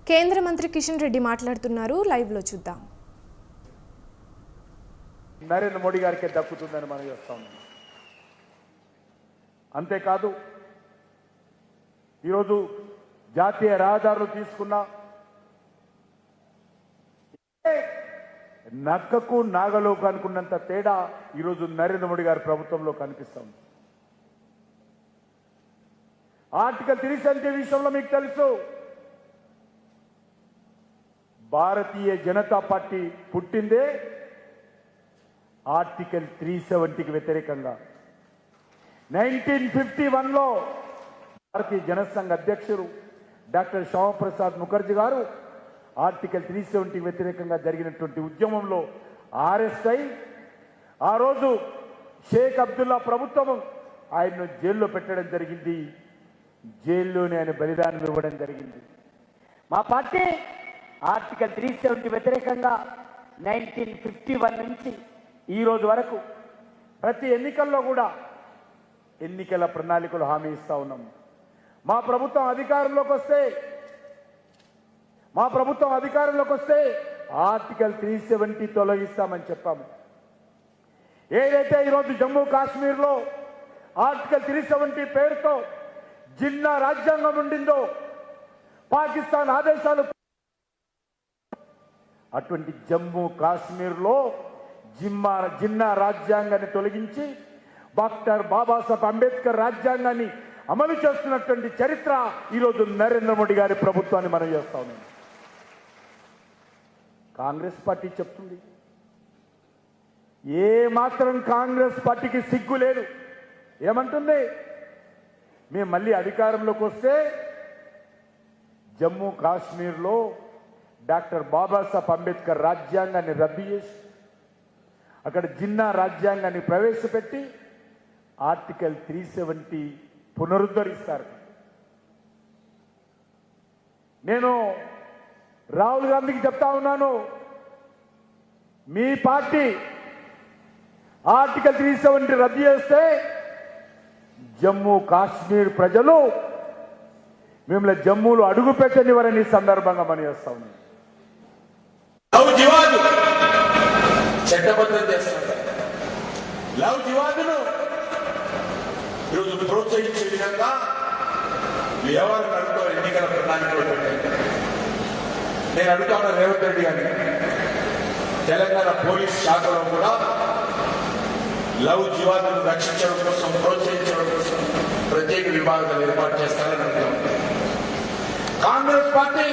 కేంద్ర మంత్రి కిషన్ రెడ్డి మాట్లాడుతున్నారు. లైవ్ లో చూద్దాం. నరేంద్ర మోడీ గారికి దక్కుతుందని మనం చేస్తా ఉన్నాం. అంతేకాదు ఈరోజు జాతీయ రహదారులు తీసుకున్నా నక్కకు నాగలోకు అనుకున్నంత తేడా ఈరోజు నరేంద్ర మోడీ గారి ప్రభుత్వంలో కనిపిస్తా ఉంది. ఆర్టికల్ 370 విషయంలో మీకు తెలుసు, భారతీయ జనతా పార్టీ పుట్టిందే ఆర్టికల్ 370కి వ్యతిరేకంగా. 1951లో భారతీయ జనసంఘ అధ్యక్షుడు డాక్టర్ శ్యామప్రసాద్ ముఖర్జీ గారు ఆర్టికల్ 370కి వ్యతిరేకంగా జరిగినటువంటి ఉద్యమంలో అరెస్ట్ అయి ఆ రోజు షేక్ అబ్దుల్లా ప్రభుత్వం ఆయన్ను జైల్లో పెట్టడం జరిగింది. జైల్లోనే ఆయన బలిదానం ఇవ్వడం జరిగింది. మా పార్టీ ఆర్టికల్ 370 వ్యతిరేకంగా 1951 నుంచి ఈ రోజు వరకు ప్రతి ఎన్నికల్లో కూడా ఎన్నికల ప్రణాళికలు హామీ ఇస్తా ఉన్నాం. మా ప్రభుత్వం అధికారంలోకి వస్తే ఆర్టికల్ 370 తొలగిస్తామని చెప్పాము. ఏదైతే ఈరోజు జమ్మూ కాశ్మీర్లో ఆర్టికల్ 370 పేరుతో జిన్నా రాజ్యాంగం ఉండిందో, పాకిస్తాన్ ఆదేశాలు, అటువంటి జమ్మూ కాశ్మీర్లో జిన్నా రాజ్యాంగాన్ని తొలగించి డాక్టర్ బాబాసాహెబ్ అంబేద్కర్ రాజ్యాంగాన్ని అమలు చేస్తున్నటువంటి చరిత్ర ఈరోజు నరేంద్ర మోడీ గారి ప్రభుత్వాన్ని మనం చేస్తా ఉన్నాం. కాంగ్రెస్ పార్టీ చెప్తుంది, ఏ మాత్రం కాంగ్రెస్ పార్టీకి సిగ్గు లేదు. ఏమంటుంది? మేము మళ్ళీ అధికారంలోకి వస్తే జమ్మూ కాశ్మీర్లో డాక్టర్ బాబాసాహెబ్ అంబేద్కర్ రాజ్యాంగాన్ని రద్దు చేసి అక్కడ జిన్నా రాజ్యాంగాన్ని ప్రవేశపెట్టి ఆర్టికల్ 370 పునరుద్ధరిస్తారు. నేను రాహుల్ గాంధీకి చెప్తా ఉన్నాను, మీ పార్టీ ఆర్టికల్ 370 రద్దు చేస్తే జమ్మూ కాశ్మీర్ ప్రజలు మిమ్మల్ని జమ్మూలో అడుగు పెట్టనివ్వరని సందర్భంగా మనం చేస్తా ఉన్నాం. చట్టబద్ధం చేస్తున్నారు. లవ్ జివాదును ఈరోజు ప్రోత్సహించే విధంగా ఎవరు నడుపుతో ఎన్నికల ప్రణాళికలు పెట్టారు. నేను అడుగుతాను రేవంత్ రెడ్డి గారిని, తెలంగాణ పోలీస్ శాఖలో కూడా లవ్ జివాదును రక్షించడం కోసం, ప్రోత్సహించడం కోసం ప్రత్యేక విభాగాలు ఏర్పాటు చేస్తారని అడుగుతాం. కాంగ్రెస్ పార్టీ